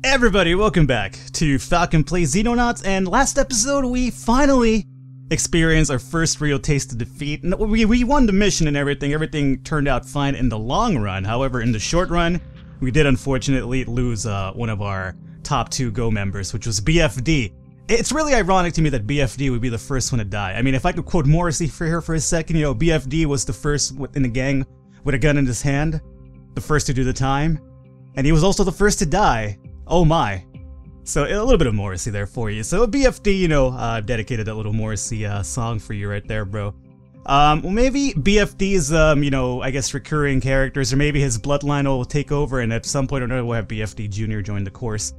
Everybody, welcome back to Falcon Plays Xenonauts, and last episode we finally experienced our first real taste of defeat. We won the mission and everything turned out fine in the long run. However, in the short run, we did unfortunately lose one of our top 2 Go members, which was BFD. It's really ironic to me that BFD would be the first one to die. I mean, if I could quote Morrissey for here for a second, you know, BFD was the first in the gang with a gun in his hand, the first to do the time, and he was also the first to die. Oh my. So a little bit of Morrissey there for you. So BFD, you know, I've dedicated that little Morrissey song for you right there, bro. Well, maybe BFD's, you know, I guess recurring characters, or maybe his bloodline will take over, and at some point or another we'll have BFD Jr. join the course.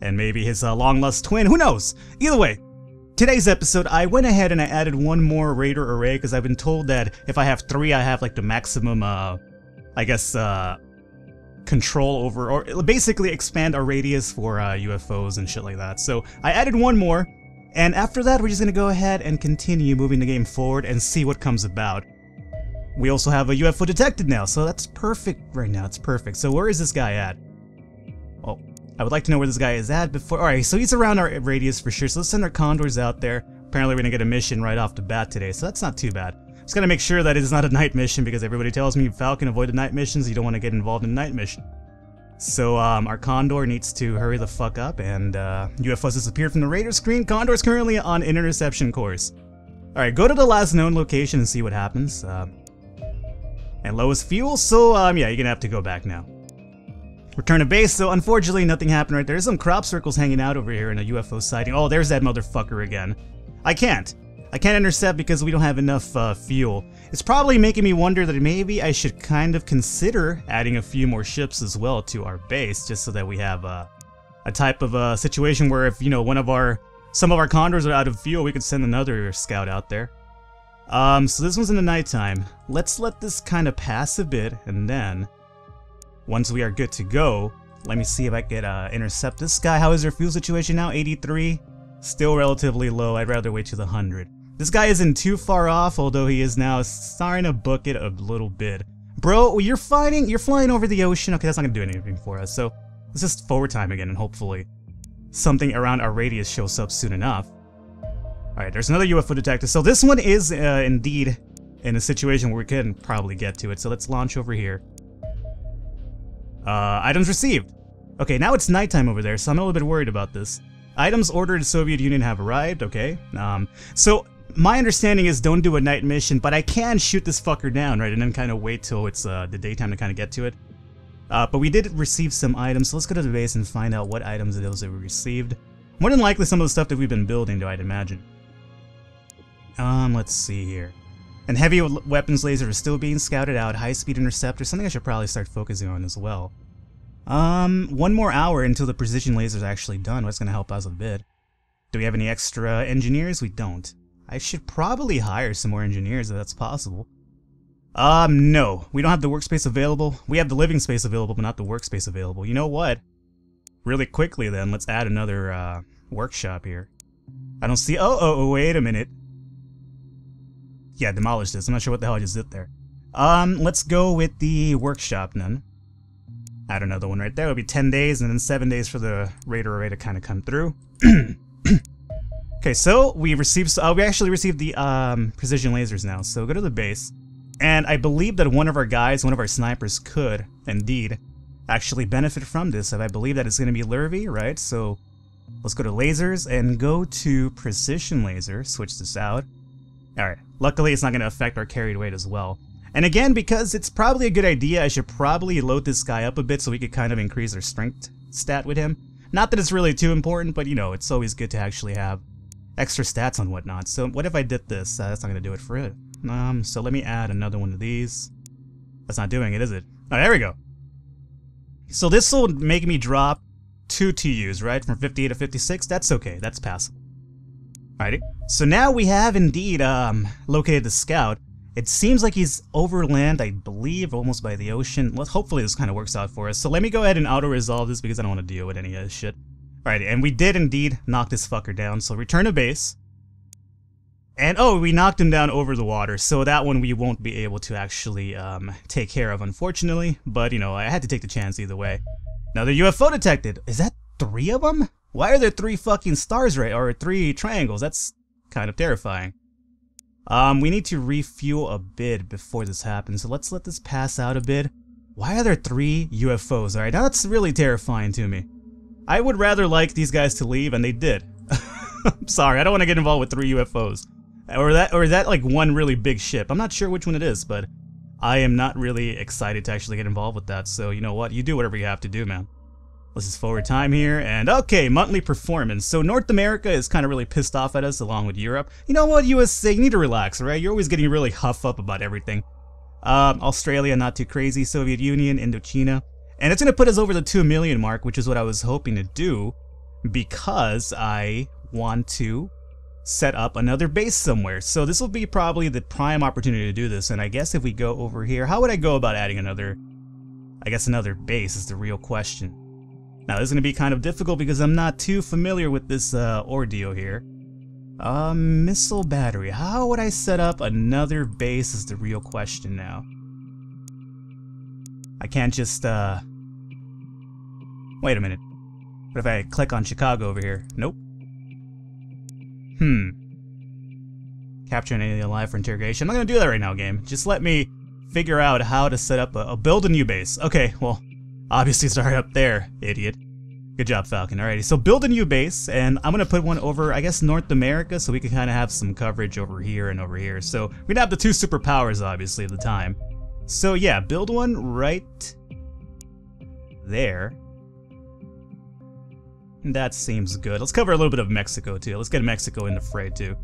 And maybe his long-lost twin, who knows? Either way, today's episode, I went ahead and I added one more raider array, because I've been told that if I have 3, I have like the maximum, I guess, control over, or basically expand our radius for UFOs and shit like that. So I added one more, and after that we're just gonna go ahead and continue moving the game forward and see what comes about. We also have a UFO detected now, so that's perfect right now. It's perfect. So where is this guy at? Oh, I would like to know where this guy is at before. Alright, so he's around our radius for sure, so let's send our condors out there. Apparently we're gonna get a mission right off the bat today, so that's not too bad. Just gotta make sure that it is not a night mission, because everybody tells me, Falcon, avoid the night missions, you don't want to get involved in a night mission. So our Condor needs to hurry the fuck up, and UFOs disappeared from the radar screen. Condor's currently on interception course. Alright, go to the last known location and see what happens. And lowest fuel, so yeah, you're gonna have to go back now. Return to base, so unfortunately nothing happened right there. There's some crop circles hanging out over here in a UFO sighting. Oh, there's that motherfucker again. I can't intercept because we don't have enough fuel. It's probably making me wonder that maybe I should kind of consider adding a few more ships as well to our base, just so that we have a type of situation where if, you know, some of our condors are out of fuel, we could send another scout out there. So this one's in the nighttime. Let's let this kind of pass a bit, and then once we are good to go, let me see if I can intercept this guy. How is their fuel situation now? 83? Still relatively low. I'd rather wait to the 100. This guy isn't too far off, although he is now starting to book it a little bit. Bro, you're flying over the ocean. Okay, that's not gonna do anything for us, so let's just forward time again, and hopefully something around our radius shows up soon enough. Alright, there's another UFO detector. So this one is indeed in a situation where we can probably get to it, so let's launch over here. Items received. Okay, now it's nighttime over there, so I'm a little bit worried about this. Items ordered in the Soviet Union have arrived, okay. So my understanding is don't do a night mission, but I can shoot this fucker down, right, and then kind of wait till it's the daytime to kind of get to it. But we did receive some items, so let's go to the base and find out what items it is that we received. More than likely some of the stuff that we've been building, though, I'd imagine. Let's see here. And heavy weapons lasers are still being scouted out. High-speed interceptors, something I should probably start focusing on as well. 1 more hour until the precision laser's actually done. What's gonna help us a bit? Do we have any extra engineers? We don't. I should probably hire some more engineers if that's possible. No. We don't have the workspace available. We have the living space available, but not the workspace available. You know what? Really quickly then, let's add another, workshop here. I don't see— oh, wait a minute. Yeah, demolish this. I'm not sure what the hell I just did there. Let's go with the workshop then. Add another one right there. It'll be 10 days, and then 7 days for the raider array to kind of come through. Okay, so we actually received the precision lasers now. So go to the base, and I believe that one of our snipers could indeed actually benefit from this. And I believe that it's going to be Lurvy, right? So let's go to lasers and go to precision laser. Switch this out. All right. Luckily, it's not going to affect our carried weight as well. And again, because it's probably a good idea, I should probably load this guy up a bit so we could kind of increase our strength stat with him. Not that it's really too important, but you know, it's always good to actually have extra stats and whatnot. So what if I did this? That's not going to do it for it. So let me add another one of these. That's not doing it, is it? Oh, there we go. So this will make me drop 2 TUs, right? From 58 to 56. That's okay. That's passable. Alrighty. So now we have indeed located the scout. It seems like he's overland, I believe, almost by the ocean. Well, hopefully this kind of works out for us. So let me go ahead and auto-resolve this because I don't want to deal with any of this shit. Alright, and we did indeed knock this fucker down. So return to base. And oh, we knocked him down over the water. So that one we won't be able to actually take care of, unfortunately. But, you know, I had to take the chance either way. Another UFO detected. Is that 3 of them? Why are there 3 fucking stars right, or 3 triangles? That's kind of terrifying. We need to refuel a bit before this happens, so let's let this pass out a bit. Why are there 3 UFOs? Alright, now that's really terrifying to me. I would rather like these guys to leave, and they did. I'm sorry, I don't want to get involved with 3 UFOs. Or that like one really big ship. I'm not sure which one it is, but I am not really excited to actually get involved with that, so you know what? You do whatever you have to do, man. Let's just forward time here, and okay, monthly performance. So North America is kind of really pissed off at us, along with Europe. You know what, USA, you need to relax, right? You're always getting really huff up about everything. Australia, not too crazy. Soviet Union, Indochina. And it's going to put us over the 2 million mark, which is what I was hoping to do, because I want to set up another base somewhere. So this will be probably the prime opportunity to do this, and I guess if we go over here, how would I go about adding another, I guess another base is the real question. Now this is going to be kind of difficult because I'm not too familiar with this ordeal here. Missile battery. How would I set up another base is the real question now. I can't just, wait a minute. What if I click on Chicago over here? Nope. Capture an alien alive for interrogation. I'm not going to do that right now, game. Just let me figure out how to set up build a new base. Okay, well, obviously start up there, idiot. Good job, Falcon. Alrighty, so build a new base, and I'm going to put one over, I guess, North America, so we can kind of have some coverage over here and over here. So we're going to have the 2 superpowers, obviously, at the time. So yeah, build one right there. That seems good. Let's cover a little bit of Mexico, too. Let's get Mexico in the fray, too.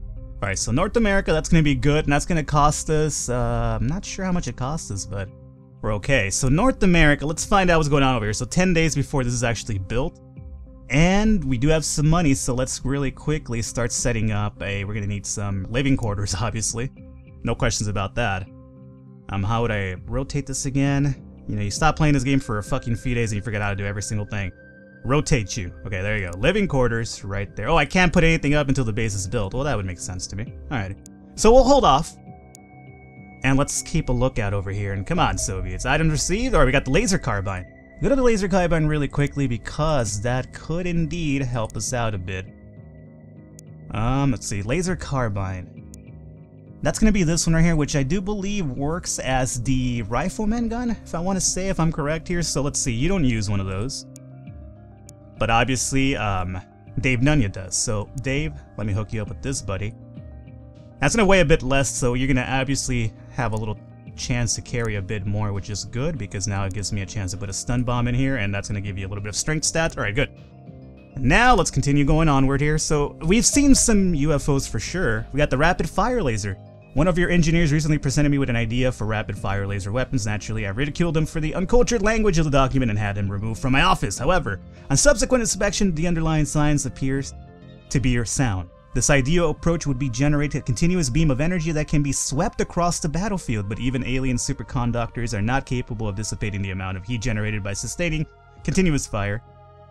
Alright, so North America, that's going to be good, and that's going to cost us, I'm not sure how much it costs us, but we're okay. So North America, let's find out what's going on over here. So 10 days before this is actually built, and we do have some money, so let's really quickly start setting up we're going to need some living quarters, obviously. No questions about that. How would I rotate this again? You know, you stop playing this game for a fucking few days and you forget how to do every single thing. Rotate you. Okay, there you go. Living quarters right there. Oh, I can't put anything up until the base is built. Well, that would make sense to me. Alright. So we'll hold off. And let's keep a lookout over here. And come on, Soviets. Items received. Alright, we got the laser carbine. Go to the laser carbine really quickly because that could indeed help us out a bit. Let's see. Laser carbine. That's going to be this one right here, which I do believe works as the rifleman gun, if I want to say, if I'm correct here. So let's see. You don't use one of those. But obviously, Dave Nunya does. So, Dave, let me hook you up with this, buddy. That's going to weigh a bit less, so you're going to obviously have a little chance to carry a bit more, which is good, because now it gives me a chance to put a stun bomb in here, and that's going to give you a little bit of strength stats. Alright, good. Now, let's continue going onward here. So, we've seen some UFOs for sure. We got the rapid fire laser. One of your engineers recently presented me with an idea for rapid-fire laser weapons. Naturally, I ridiculed him for the uncultured language of the document and had him removed from my office. However, on subsequent inspection, the underlying science appears to be sound. This ideal approach would be generate a continuous beam of energy that can be swept across the battlefield, but even alien superconductors are not capable of dissipating the amount of heat generated by sustaining continuous fire.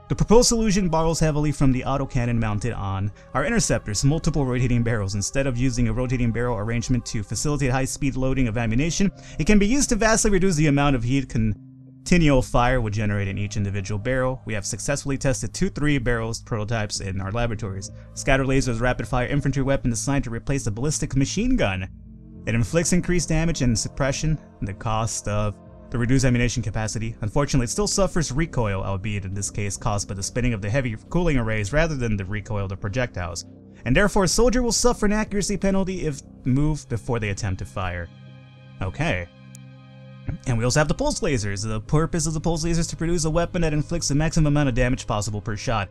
The proposed solution borrows heavily from the autocannon mounted on our interceptors, multiple rotating barrels. Instead of using a rotating barrel arrangement to facilitate high-speed loading of ammunition, it can be used to vastly reduce the amount of heat continual fire would generate in each individual barrel. We have successfully tested 2 3-barrel prototypes in our laboratories. Scatter laser is a rapid-fire infantry weapon designed to replace a ballistic machine gun. It inflicts increased damage and suppression, and the cost of the reduced ammunition capacity. Unfortunately, it still suffers recoil, albeit in this case caused by the spinning of the heavy cooling arrays rather than the recoil of the projectiles. And therefore, a soldier will suffer an accuracy penalty if moved before they attempt to fire. Okay. And we also have the pulse lasers. The purpose of the pulse lasers is to produce a weapon that inflicts the maximum amount of damage possible per shot,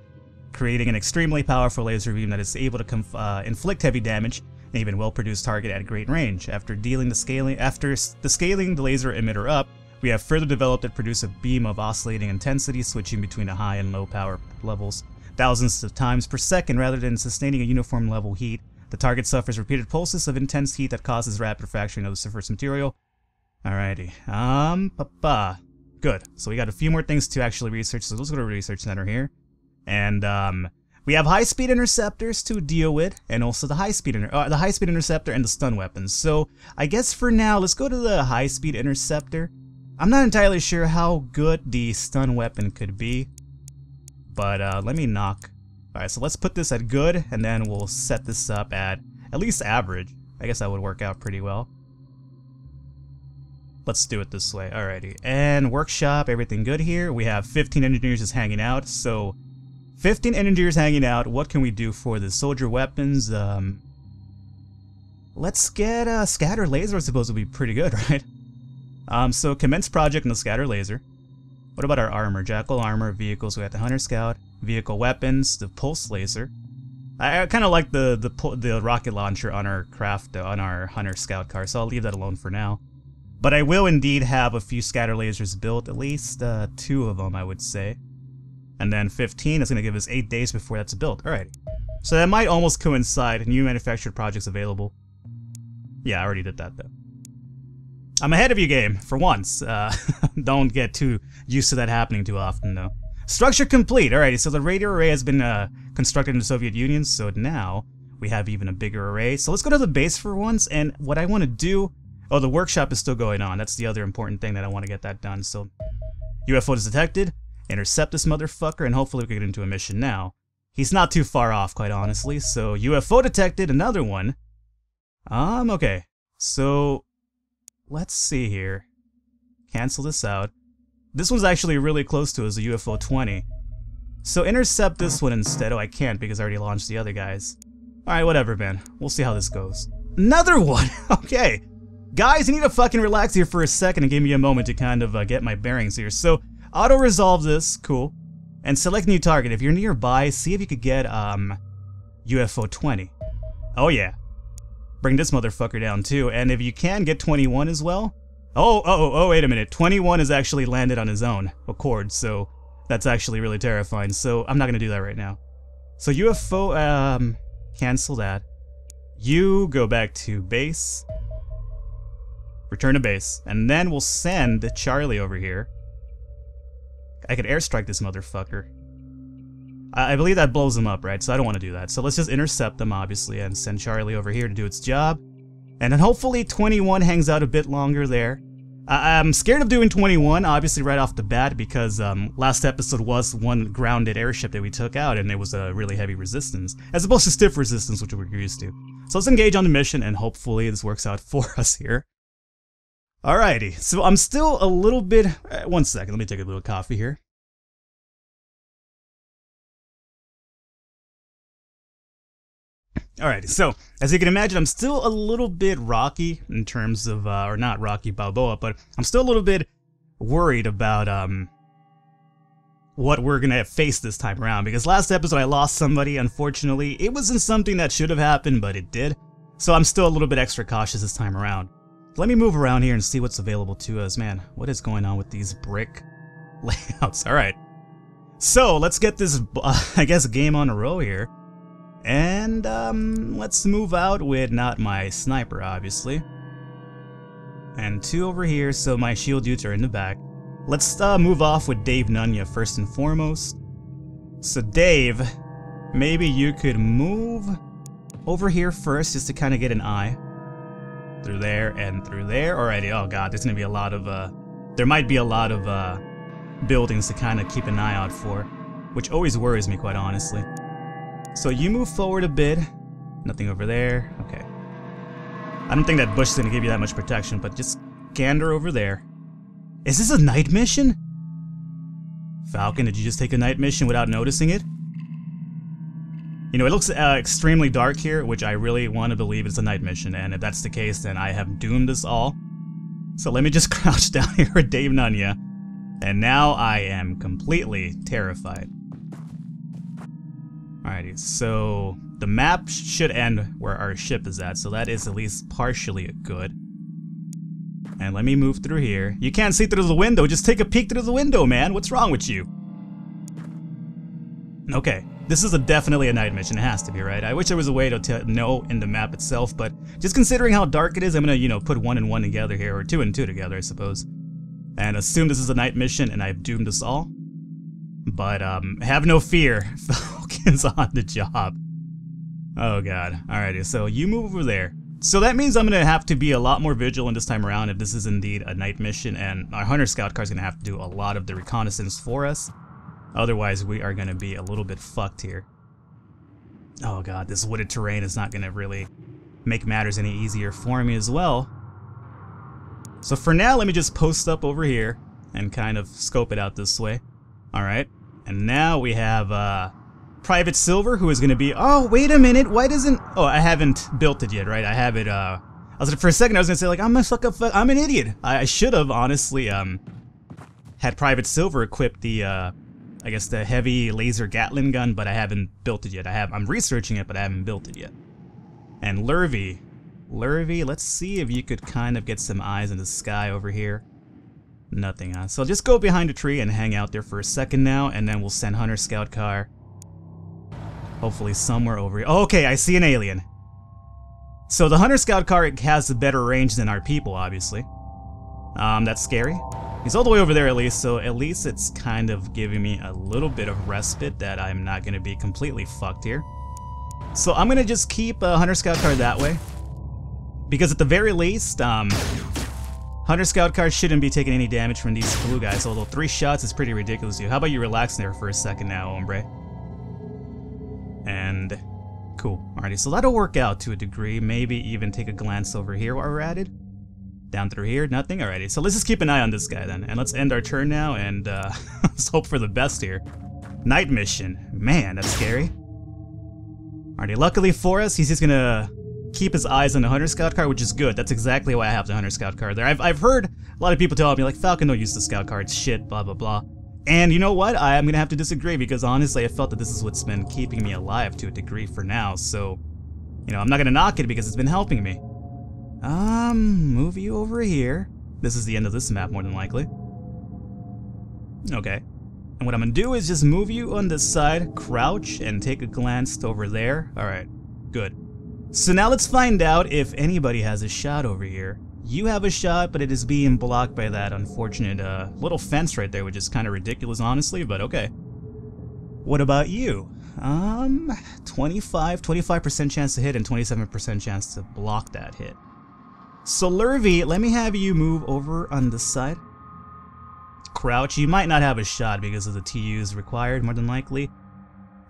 creating an extremely powerful laser beam that is able to inflict heavy damage and even well-produced target at great range. After scaling the laser emitter up, we have further developed it produce a beam of oscillating intensity, switching between the high and low power levels thousands of times per second rather than sustaining a uniform level heat. The target suffers repeated pulses of intense heat that causes rapid fracturing of the surface material. Alrighty. Good. So we got a few more things to actually research, so let's go to Research Center here. And we have high-speed interceptors to deal with, and also the high-speed interceptor and the stun weapons. So I guess for now, let's go to the high-speed interceptor. I'm not entirely sure how good the stun weapon could be, But let me knock. Alright, so let's put this at good, and then we'll set this up at least average. I guess that would work out pretty well. Let's do it this way. Alrighty. And workshop, everything good here. We have 15 engineers just hanging out. So 15 engineers hanging out. What can we do for the soldier weapons? Let's get a scatter laser. I suppose would be pretty good, right? So commence project on the scatter laser. What about our armor? Jackal armor, vehicles. We got the hunter scout, vehicle weapons, the pulse laser. I kind of like the rocket launcher on our craft on our hunter scout car, so I'll leave that alone for now. But I will indeed have a few scatter lasers built, at least 2 of them, I would say. And then 15 is going to give us 8 days before that's built. Alright. So that might almost coincide. New manufactured projects available. Yeah, I already did that, though. I'm ahead of you, game, for once. Don't get too used to that happening too often, though. Structure complete. Alrighty, so the radio array has been constructed in the Soviet Union, so now we have even a bigger array. So let's go to the base for once, and what I want to do... Oh, the workshop is still going on. That's the other important thing that I want to get that done. So, UFO is detected. Intercept this motherfucker, and hopefully we can get into a mission now. He's not too far off, quite honestly. So, UFO detected, another one. Okay. So, let's see here. Cancel this out. This one's actually really close to us, the UFO 20. So, intercept this one instead. Oh, I can't because I already launched the other guys. Alright, whatever, man. We'll see how this goes. Another one! Okay. Guys, I need to fucking relax here for a second and give me a moment to kind of get my bearings here. So, auto-resolve this, cool. And select new target. If you're nearby, see if you could get, UFO 20. Oh yeah. Bring this motherfucker down too, and if you can, get 21 as well. Oh, wait a minute. 21 has actually landed on his own accord, so that's actually really terrifying. So, I'm not gonna do that right now. So, UFO, cancel that. You go back to base. Return to base, and then we'll send Charlie over here. I could airstrike this motherfucker. I believe that blows him up, right? So I don't want to do that. So let's just intercept them, obviously, and send Charlie over here to do its job. And then hopefully 21 hangs out a bit longer there. I'm scared of doing 21, obviously, right off the bat, because last episode was one grounded airship that we took out, and it was a really heavy resistance, as opposed to stiff resistance, which we're used to. So let's engage on the mission, and hopefully this works out for us here. Alrighty, so I'm still a little bit... one second, let me take a little coffee here. Alrighty, so, as you can imagine, I'm still a little bit rocky in terms of, or not Rocky Balboa, but I'm still a little bit worried about, what we're gonna face this time around, because last episode I lost somebody, unfortunately. It wasn't something that should have happened, but it did. So I'm still a little bit extra cautious this time around. Let me move around here and see what's available to us. Man, what is going on with these brick layouts? Alright. So, let's get this, I guess, game on a roll here. And, let's move out with not my sniper, obviously. And 2 over here, so my shield dudes are in the back. Let's move off with Dave Nunya first and foremost. So, Dave, maybe you could move over here first just to kind of get an eye. Through there and through there. Alrighty, oh god, there's gonna be a lot of, there might be a lot of, buildings to kind of keep an eye out for, which always worries me, quite honestly. So you move forward a bit. Nothing over there. Okay. I don't think that bush is gonna give you that much protection, but just gander over there. Is this a night mission? Falcon, did you just take a night mission without noticing it? You know, it looks extremely dark here, which I really want to believe it's a night mission, and if that's the case, then I have doomed us all. So let me just crouch down here with Dave Nunya, and now I am completely terrified. Alrighty, so the map should end where our ship is at, so that is at least partially good. And let me move through here. You can't see through the window, just take a peek through the window, man. What's wrong with you? Okay. This is definitely a night mission, it has to be, right? I wish there was a way to know in the map itself, but just considering how dark it is, I'm gonna, you know, put 1 and 1 together here, or 2 and 2 together, I suppose. And assume this is a night mission, and I've doomed us all. But, have no fear, Falcon's on the job. Oh god, alrighty, so you move over there. So that means I'm gonna have to be a lot more vigilant this time around if this is indeed a night mission, and our Hunter Scout car is gonna have to do a lot of the reconnaissance for us. Otherwise, we are going to be a little bit fucked here. Oh god, this wooded terrain is not going to really make matters any easier for me as well. So for now, let me just post up over here and kind of scope it out this way. Alright, and now we have Private Silver, who is going to be... Oh, wait a minute, why doesn't... Oh, I haven't built it yet, right? I have it, for a second I was going to say, like, I'm an idiot. I should have, honestly, had Private Silver equip the, I guess the heavy laser Gatling gun, but I haven't built it yet. I'm researching it, but I haven't built it yet. And Lurvy, let's see if you could kind of get some eyes in the sky over here. Nothing, huh? So just go behind a tree and hang out there for a second now, and then we'll send Hunter Scout Car. Hopefully somewhere over here. Oh, okay, I see an alien. So the Hunter Scout Car has a better range than our people, obviously. That's scary. He's all the way over there at least, so at least it's kind of giving me a little bit of respite that I'm not going to be completely fucked here. So I'm going to just keep Hunter Scout Car that way. Because at the very least, Hunter Scout Car shouldn't be taking any damage from these blue guys, although 3 shots is pretty ridiculous. How about you relax there for a second now, hombre? And... cool. Alrighty, so that'll work out to a degree. Maybe even take a glance over here while we're at it. Down through here, nothing? Alrighty, so let's just keep an eye on this guy then. And let's end our turn now and let's hope for the best here. Night mission. Man, that's scary. Alrighty, luckily for us, he's just gonna keep his eyes on the Hunter Scout Car, which is good. That's exactly why I have the Hunter Scout Car there. I've heard a lot of people tell me, like, Falcon, don't use the Scout Car, it's shit, blah blah blah. And you know what? I am gonna have to disagree because honestly I felt that this is what's been keeping me alive to a degree for now, so... You know, I'm not gonna knock it because it's been helping me. Move you over here. This is the end of this map, more than likely. Okay. And what I'm gonna do is just move you on this side, crouch, and take a glance over there. Alright, good. So now let's find out if anybody has a shot over here. You have a shot, but it is being blocked by that unfortunate little fence right there, which is kind of ridiculous, honestly, but okay. What about you? 25% chance to hit and 27% chance to block that hit. So Lurvy, let me have you move over on this side. Crouch, you might not have a shot because of the TUs required, more than likely.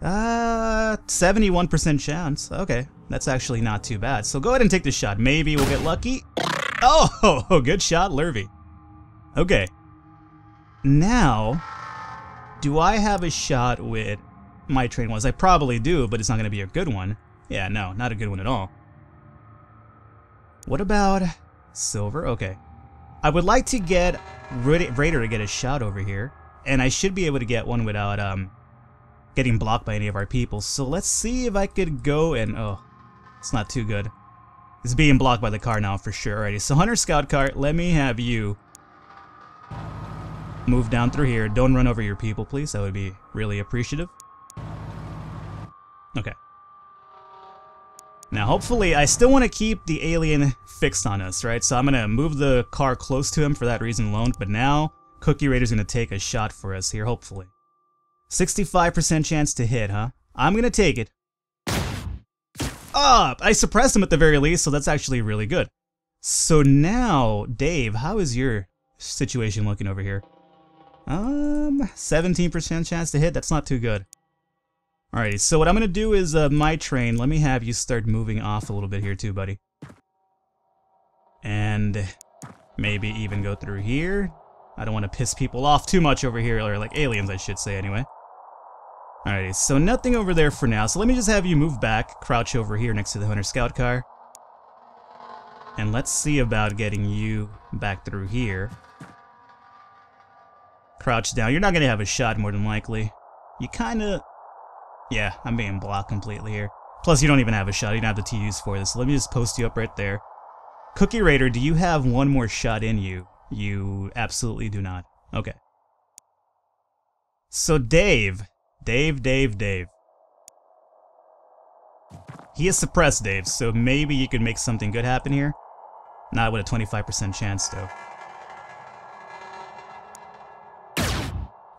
71% chance. Okay, that's actually not too bad. So go ahead and take the shot. Maybe we'll get lucky. Oh, good shot, Lurvy. Okay. Now, do I have a shot with my train ones? I probably do, but it's not going to be a good one. Yeah, no, not a good one at all. What about Silver? Okay. I would like to get Raider to get a shot over here, and I should be able to get one without getting blocked by any of our people. So let's see if I could go and... oh, it's not too good. It's being blocked by the car now for sure. Alrighty, so Hunter Scout Car, let me have you move down through here. Don't run over your people, please. That would be really appreciative. Okay. Now, hopefully, I still want to keep the alien fixed on us, right? So I'm going to move the car close to him for that reason alone. But now, Cookie Raider's going to take a shot for us here, hopefully. 65% chance to hit, huh? I'm going to take it. Ah! I suppressed him at the very least, so that's actually really good. So now, Dave, how is your situation looking over here? 17% chance to hit, that's not too good. Alrighty, so what I'm gonna do is, my train, let me have you start moving off a little bit here too, buddy. And maybe even go through here. I don't want to piss people off too much over here, or like aliens I should say anyway. Alrighty, so nothing over there for now, so let me just have you move back, crouch over here next to the Hunter Scout Car. And let's see about getting you back through here. Crouch down, you're not gonna have a shot more than likely. You kinda... yeah, I'm being blocked completely here. Plus, you don't even have a shot. You don't have the TUs for this. So let me just post you up right there. Cookie Raider, do you have one more shot in you? You absolutely do not. Okay. So Dave. Dave. He is suppressed, Dave, so maybe you could make something good happen here. Not with a 25% chance, though.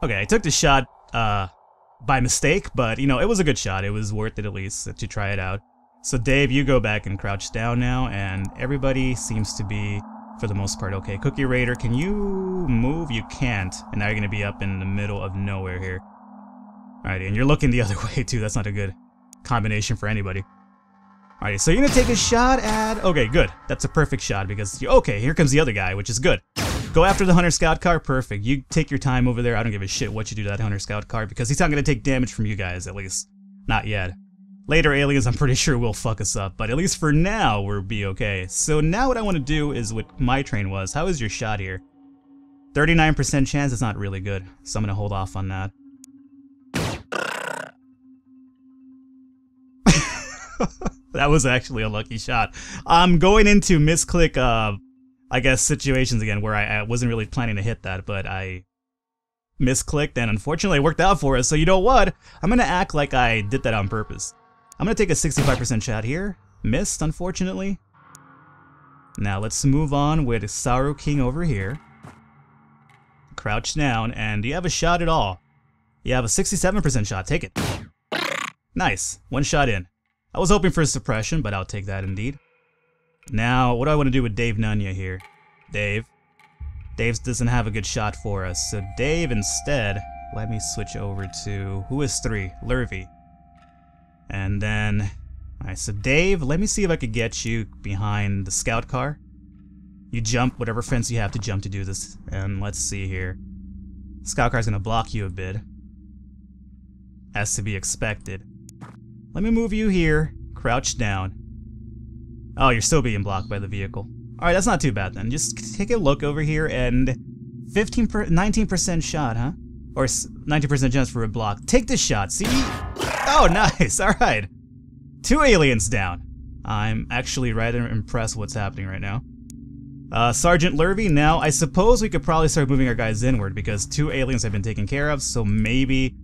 Okay, I took the shot, by mistake, but, you know, it was a good shot. It was worth it at least to try it out. So Dave, you go back and crouch down now, and everybody seems to be, for the most part, okay. Cookie Raider, can you move? You can't, and now you're going to be up in the middle of nowhere here. Alrighty, and you're looking the other way too. That's not a good combination for anybody. Alrighty, so you're gonna take a shot at... Okay, good. That's a perfect shot because... Okay, here comes the other guy, which is good. Go after the Hunter Scout car. Perfect. You take your time over there. I don't give a shit what you do to that Hunter Scout car because he's not gonna take damage from you guys, at least. Not yet. Later aliens, I'm pretty sure will fuck us up, but at least for now, we'll be okay. So now what I want to do is what my train was. How is your shot here? 39% chance. It's not really good, so I'm gonna hold off on that. That was actually a lucky shot. I'm going into misclick, I guess, situations again where I wasn't really planning to hit that, but I misclicked and unfortunately it worked out for us. So you know what? I'm gonna act like I did that on purpose. I'm gonna take a 65% shot here. Missed, unfortunately. Now let's move on with Saru King over here. Crouch down, and do you have a shot at all? You have a 67% shot. Take it. Nice. One shot in. I was hoping for a suppression, but I'll take that indeed. Now, what do I want to do with Dave Nunya here? Dave doesn't have a good shot for us, so Dave instead, let me switch over to, who is 3? Lurvy. And then, alright, so Dave, let me see if I could get you behind the scout car. You jump whatever fence you have to jump to do this, and let's see here. Scout car's gonna block you a bit. As to be expected. Let me move you here, crouch down. Oh, you're still being blocked by the vehicle. Alright, that's not too bad then. Just take a look over here and 19% shot, huh? Or 90% chance for a block. Take this shot, see? Oh, nice, alright. 2 aliens down. I'm actually rather impressed with what's happening right now. Sergeant Lurvy, now I suppose we could probably start moving our guys inward because 2 aliens have been taken care of, so maybe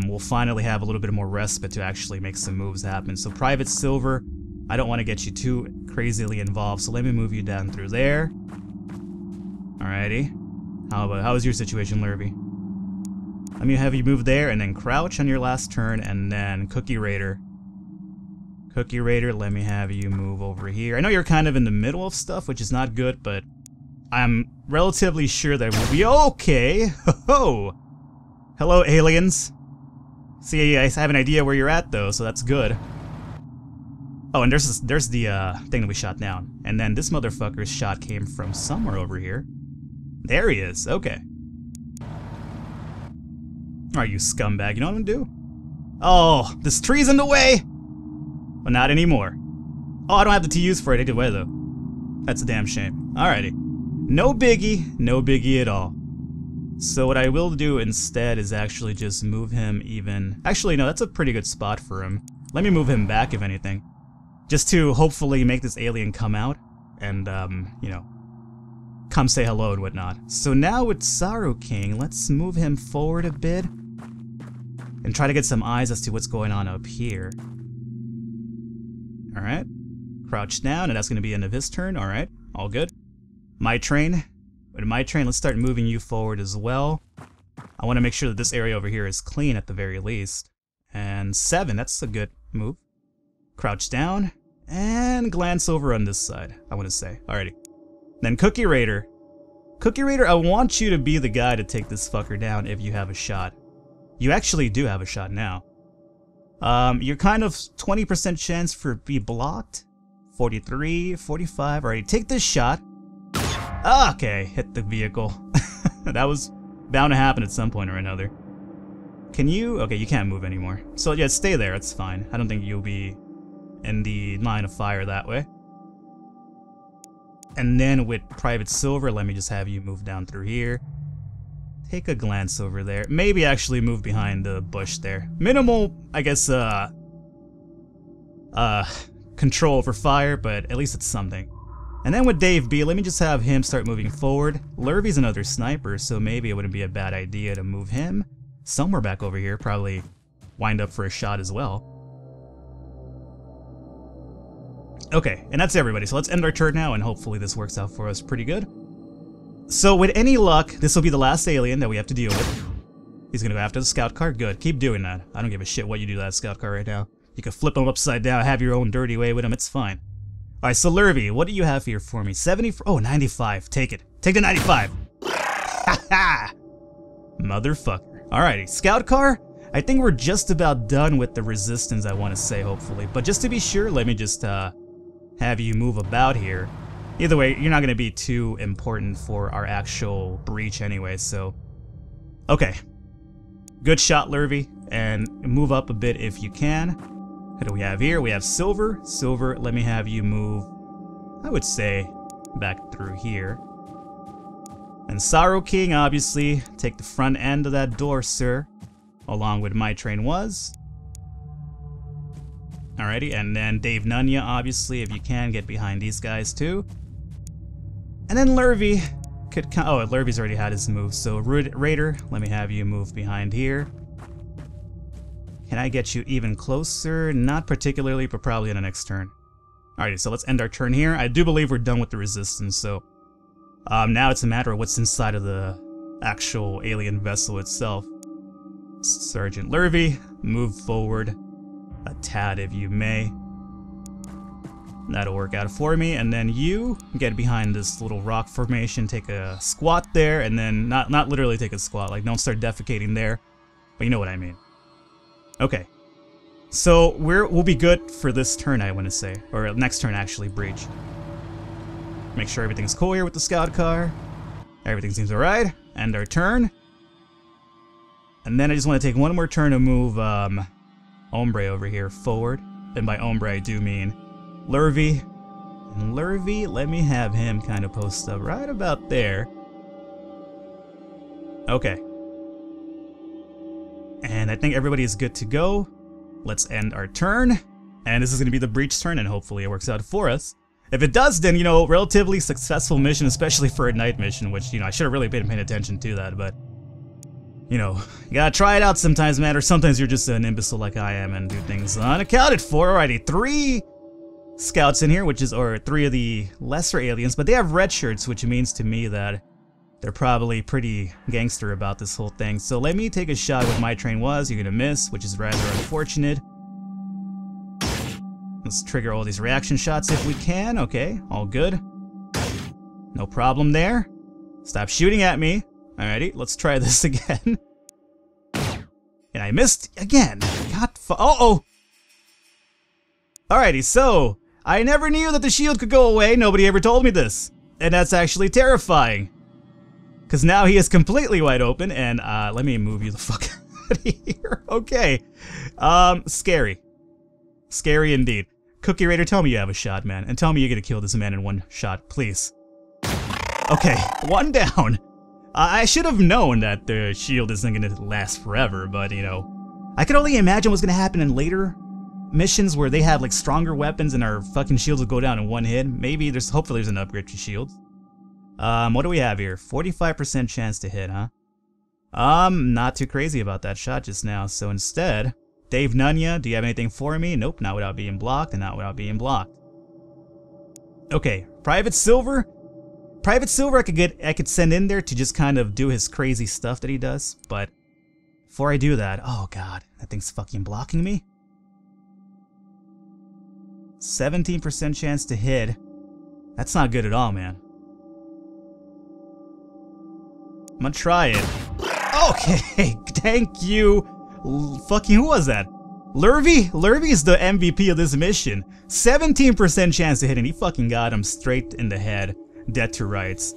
we'll finally have a little bit more respite to actually make some moves happen. So Private Silver, I don't want to get you too crazily involved, so let me move you down through there. Alrighty. How is your situation, Lurvy? Let me have you move there and then crouch on your last turn, and then Cookie Raider. Cookie Raider, let me have you move over here. I know you're kind of in the middle of stuff, which is not good, but I'm relatively sure that we'll be okay. Ho-ho! Hello, aliens. See, I have an idea where you're at, though, so that's good. Oh, and there's the thing that we shot down. And then this motherfucker's shot came from somewhere over here. There he is, okay. Alright, you scumbag, you know what I'm gonna do? Oh, this tree's in the way! But not anymore. Oh, I don't have the TUs for it either way, though. That's a damn shame. Alrighty. No biggie at all. So what I will do instead is actually just move him even... Actually, no, that's a pretty good spot for him. Let me move him back, if anything. Just to hopefully make this alien come out and, you know, come say hello and whatnot. So now with Saru King, let's move him forward a bit and try to get some eyes as to what's going on up here. Alright. Crouch down, and that's going to be the end of his turn. Alright, all good. My train. With my train, let's start moving you forward as well. I want to make sure that this area over here is clean at the very least. And 7, that's a good move. Crouch down, and glance over on this side, I want to say. Alrighty. Then Cookie Raider. Cookie Raider, I want you to be the guy to take this fucker down if you have a shot. You actually do have a shot now. You're kind of 20% chance for be blocked. 43, 45, alright, take this shot. Okay, hit the vehicle. That was bound to happen at some point or another. Can you? Okay, you can't move anymore. So yeah, stay there, it's fine. I don't think you'll be in the line of fire that way. And then with Private Silver, let me just have you move down through here. Take a glance over there. Maybe actually move behind the bush there. Minimal, I guess, control for fire, but at least it's something. And then with Dave B, let me just have him start moving forward. Lurvy's another sniper, so maybe it wouldn't be a bad idea to move him somewhere back over here. Probably wind up for a shot as well. Okay, and that's everybody. So let's end our turn now, and hopefully this works out for us pretty good. So with any luck, this will be the last alien that we have to deal with. He's gonna go after the scout car. Good, keep doing that. I don't give a shit what you do to that scout car right now. You can flip him upside down, have your own dirty way with him, it's fine. Alright, so Lurvy, what do you have here for me? 70, oh, 95, take it. Take the 95. Haha! Motherfucker. Alrighty, scout car, I think we're just about done with the resistance, I want to say, hopefully. But just to be sure, let me just have you move about here. Either way, you're not going to be too important for our actual breach anyway, so... Okay. Good shot, Lurvy, and move up a bit if you can. What do we have here? We have Silver. Silver, let me have you move, I would say, back through here. And Sorrow King, obviously, take the front end of that door, sir, along with My Train Was. Alrighty, and then Dave Nunya, obviously, if you can, get behind these guys too. And then Lurvy could come. Oh, Lurvy's already had his move, so Raider, let me have you move behind here. Can I get you even closer? Not particularly, but probably in the next turn. Alrighty, so let's end our turn here. I do believe we're done with the resistance, so now it's a matter of what's inside of the actual alien vessel itself. Sergeant Lurvy, move forward a tad if you may. That'll work out for me, and then you get behind this little rock formation, take a squat there, and then not literally take a squat, like don't start defecating there, but you know what I mean. Okay, so we'll be good for this turn, I want to say, or next turn actually, breach. Make sure everything's cool here with the scout car. Everything seems alright. End our turn. And then I just want to take one more turn to move Ombre over here forward. And by Ombre I do mean Lurvy. And Lurvy, let me have him kind of post up right about there. Okay. And I think everybody is good to go. Let's end our turn. And this is going to be the breach turn, and hopefully it works out for us. If it does, then, you know, relatively successful mission, especially for a night mission, which, you know, I should have really been paying attention to that, but, you know, you gotta try it out sometimes, man, or sometimes you're just an imbecile like I am and do things unaccounted for. Alrighty, 3 scouts in here, or 3 of the lesser aliens, but they have red shirts, which means to me that they're probably pretty gangster about this whole thing. So let me take a shot with My Train Was. You're gonna miss, which is rather unfortunate. Let's trigger all these reaction shots if we can. Okay, all good. No problem there. Stop shooting at me. Alrighty, let's try this again. And I missed again. Uh-oh! Alrighty, so I never knew that the shield could go away. Nobody ever told me this. And that's actually terrifying. Because now he is completely wide open, and let me move you the fuck out of here. Okay. Scary. Scary indeed. Cookie Raider, tell me you have a shot, man. And tell me you're gonna kill this man in one shot, please. Okay, 1 down. I should have known that the shield isn't gonna last forever, but, you know. I could only imagine what's gonna happen in later missions where they have, like, stronger weapons and our fucking shields will go down in one hit. Maybe hopefully there's an upgrade to shields. What do we have here? 45% chance to hit, huh? Not too crazy about that shot just now, so instead... Dave Nunya, do you have anything for me? Nope, not without being blocked, and not without being blocked. Okay, Private Silver. Private Silver I could send in there to just kind of do his crazy stuff that he does, but before I do that, oh god, that thing's fucking blocking me. 17% chance to hit. That's not good at all, man. I'm gonna try it. Okay, thank you. Fucking who was that? Lurvy? Lurvy is the MVP of this mission. 17% chance to hit, and he fucking got him straight in the head, dead to rights.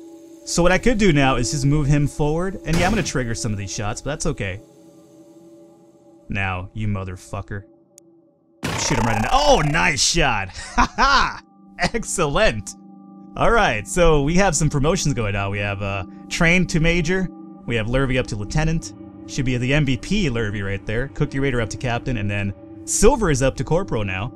So what I could do now is just move him forward, and yeah, I'm gonna trigger some of these shots, but that's okay. Now, you motherfucker. Shoot him right in the— oh, nice shot! Haha! Excellent! Alright, so we have some promotions going on. We have Train to Major, we have Lurvy up to Lieutenant. Should be the MVP Lurvy right there. Cookie Raider up to Captain, and then Silver is up to Corporal now.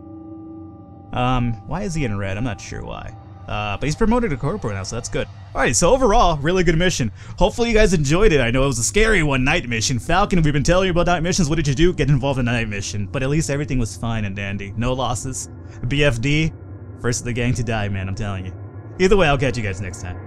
Why is he in red? I'm not sure why. But he's promoted to Corporal now, so that's good. Alright, so overall, really good mission. Hopefully you guys enjoyed it. I know it was a scary one, night mission. Falcon, we've been telling you about night missions. What did you do? Get involved in a night mission. But at least everything was fine and dandy. No losses. BFD, first of the gang to die, man, I'm telling you. Either way, I'll catch you guys next time.